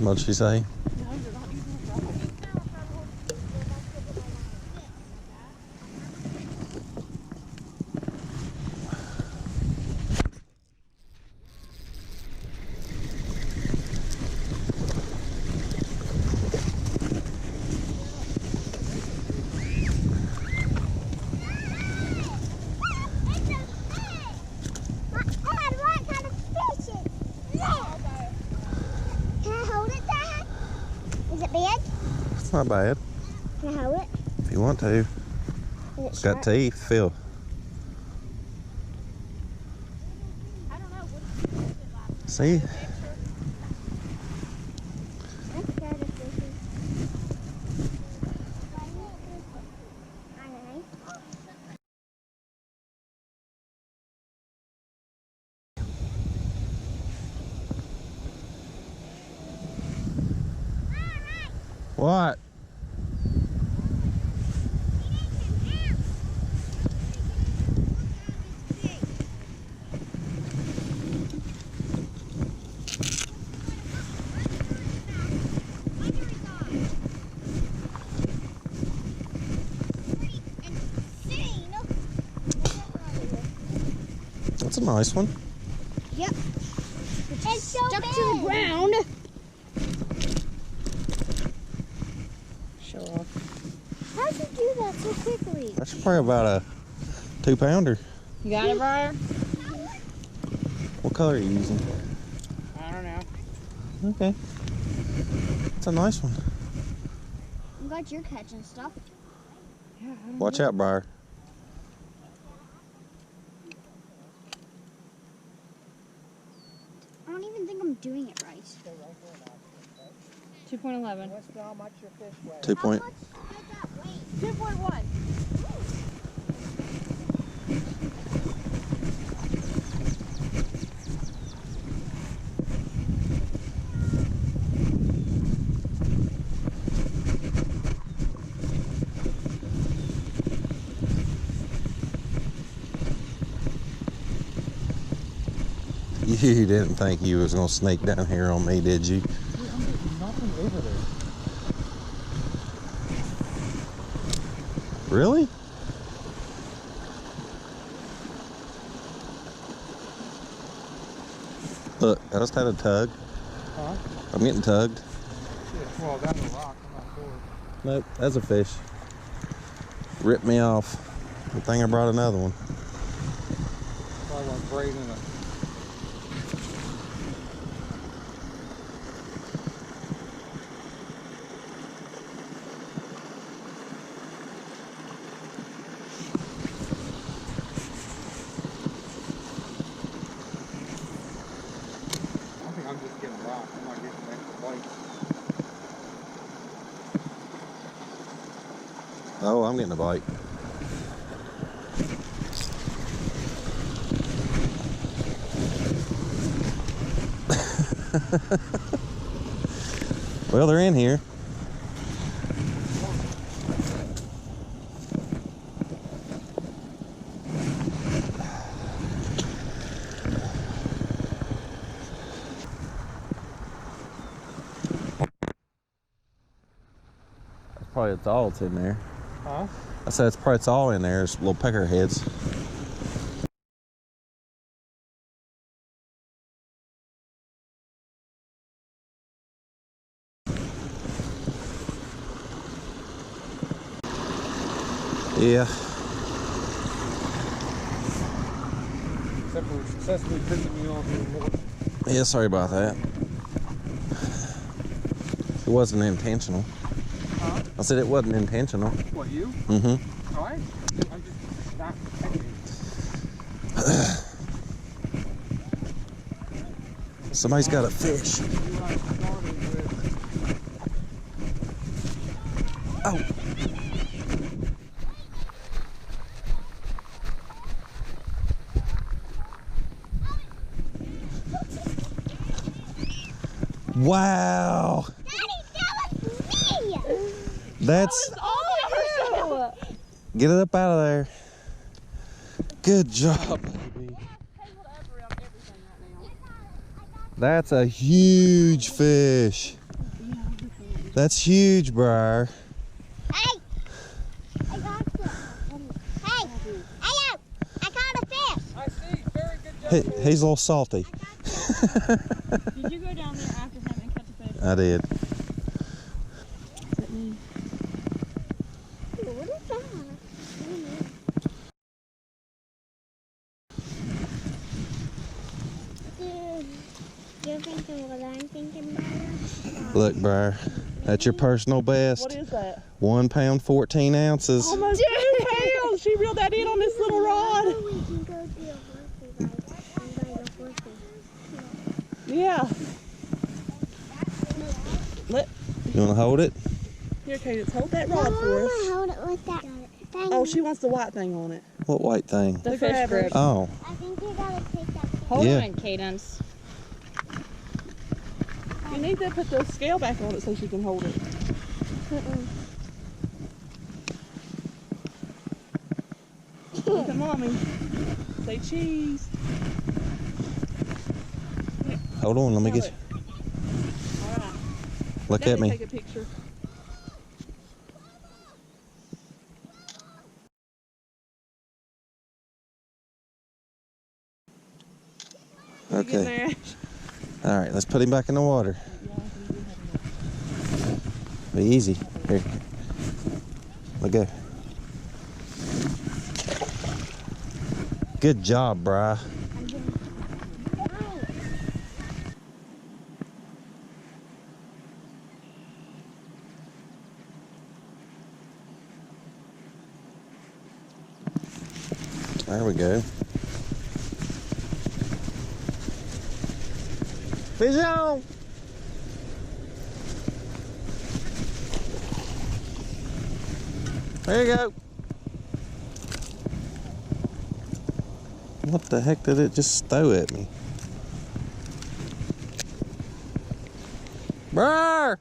What'd she say? Not bad. Can I hold it? If you want to. It's got teeth, Phil. I don't know. See? I'm scared of fishes. What? That's a nice one. Yep. It's so stuck big. To the ground. Show off. How'd you do that so quickly? That's probably about a 2-pounder. You got it, Briar? What color are you using? I don't know. Okay. It's a nice one. I'm glad you're catching stuff. Yeah. Watch out, Briar. I don't even think I'm doing it right. 2.11. How much your fish weigh? 2 point. 2.1. You didn't think you was gonna sneak down here on me, did you? Dude, I'm getting nothing over there. Really? Look, I just had a tug. Huh? I'm getting tugged. Yeah, well, that's a rock. I'm not sure. Nope, that's a fish. Ripped me off. Good thing I brought another one. Probably went braiding it. I'm just getting rocked. I'm not getting extra bites. Oh, I'm getting a bite. Well, they're in here. Probably it's all that's in there. Huh? I said it's probably it's all in there. It's little pecker heads. Yeah. Except for successfully pissing me off even more. Yeah, sorry about that. It wasn't intentional. Huh? I said it wasn't intentional. What, you? Mm-hmm. Alright. I'm just not catching. Somebody's got a fish. Oh. Wow. Daddy, that was me! That's... That was all you! Get it up out of there. Good job, baby. That's a huge fish. That's huge, Briar. Hey! I got it. Hey! Hey, I caught a fish. I see. Very good job. He's a little salty. Did you go down there after him and catch a fish? I did. What is that? You're thinking what I'm thinking about? Look, Briar, that's your personal best. What is that? 1 pound, 14 ounces. Almost 2 pounds. She reeled that in on this little rod. We can go do a horsey ride and ride a horsey. Yeah. You want to hold it? Here, Cadence, hold that rod for us. Hold it with that thing. Oh, she wants the white thing on it. What white thing? The fish grip. Oh, I think you gotta take that thing. Hold Yeah. on, Cadence. You need to put the scale back on it so she can hold it. Look at Mommy. Say cheese. hold on. Let me get you. All right. Look Daddy, at me. take a picture. Okay. All right, let's put him back in the water. Be easy. Here. Let go. Good job, Bri. There we go. Fish on! There you go. What the heck did it just throw at me? Brr!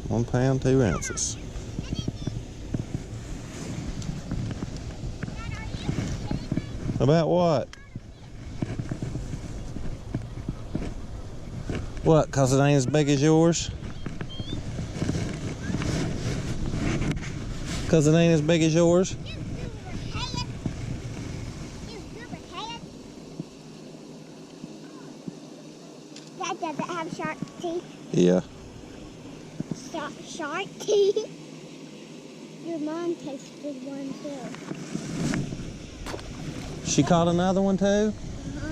£1 2 ounces. About what? What, 'cause it ain't as big as yours? 'Cause it ain't as big as yours? Dad, does it have shark teeth? Yeah. Shark teeth? Your mom tasted one too. She caught another one too? Uh-huh.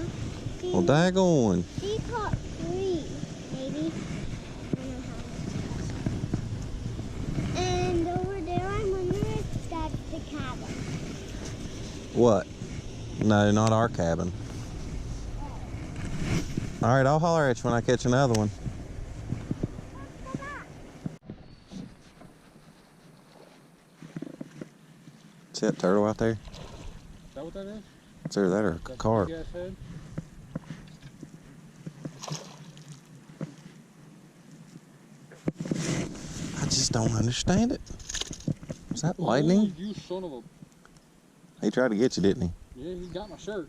Well, daggone. She caught 3, maybe. I don't know how many. And over there, I wonder if that's the cabin. What? No, not our cabin. All right, I'll holler at you when I catch another one. See that turtle out there? Is that what that is? It's either that or a That carp. big ass head? I just don't understand it. Is that lightning? Oh, you son of a... He tried to get you, didn't he? Yeah, he got my shirt.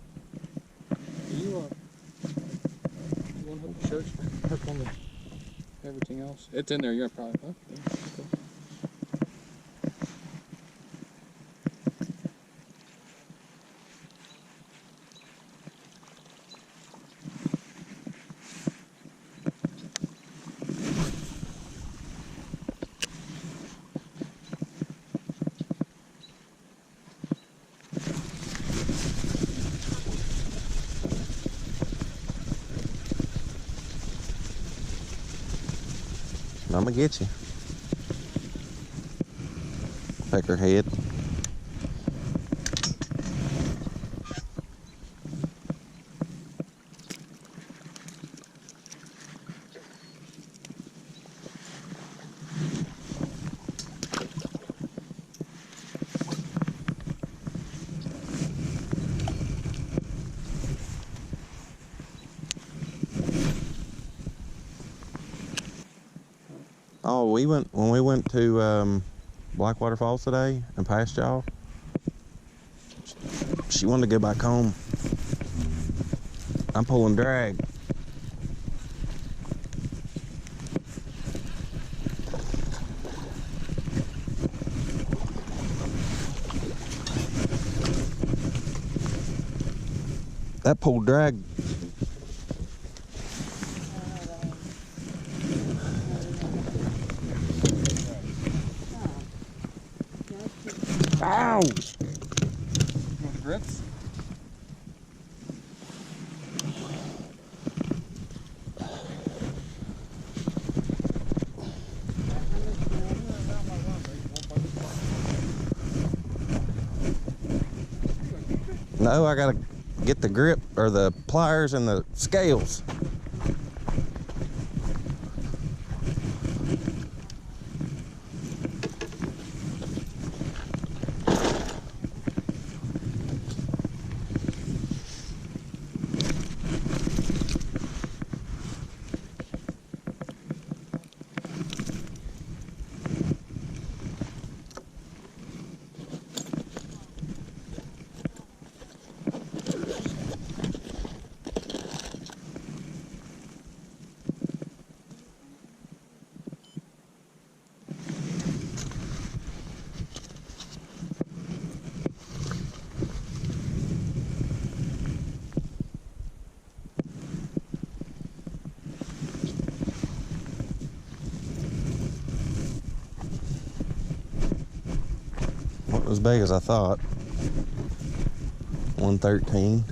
You want to hook the shirt? Hook on the everything else? It's in there. You're probably... Oh, yeah, cool. I'm gonna get you. Peckerhead. Oh, when we went to Blackwater Falls today and passed y'all. She wanted to go back home. I'm pulling drag. That pulled drag. Ow! You want the grips? No, I gotta get the grip or the pliers and the scales. Not as big as I thought. 113.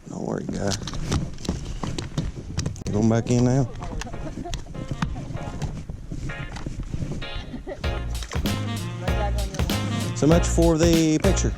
Don't worry, guy. Going back in now. So much for the picture.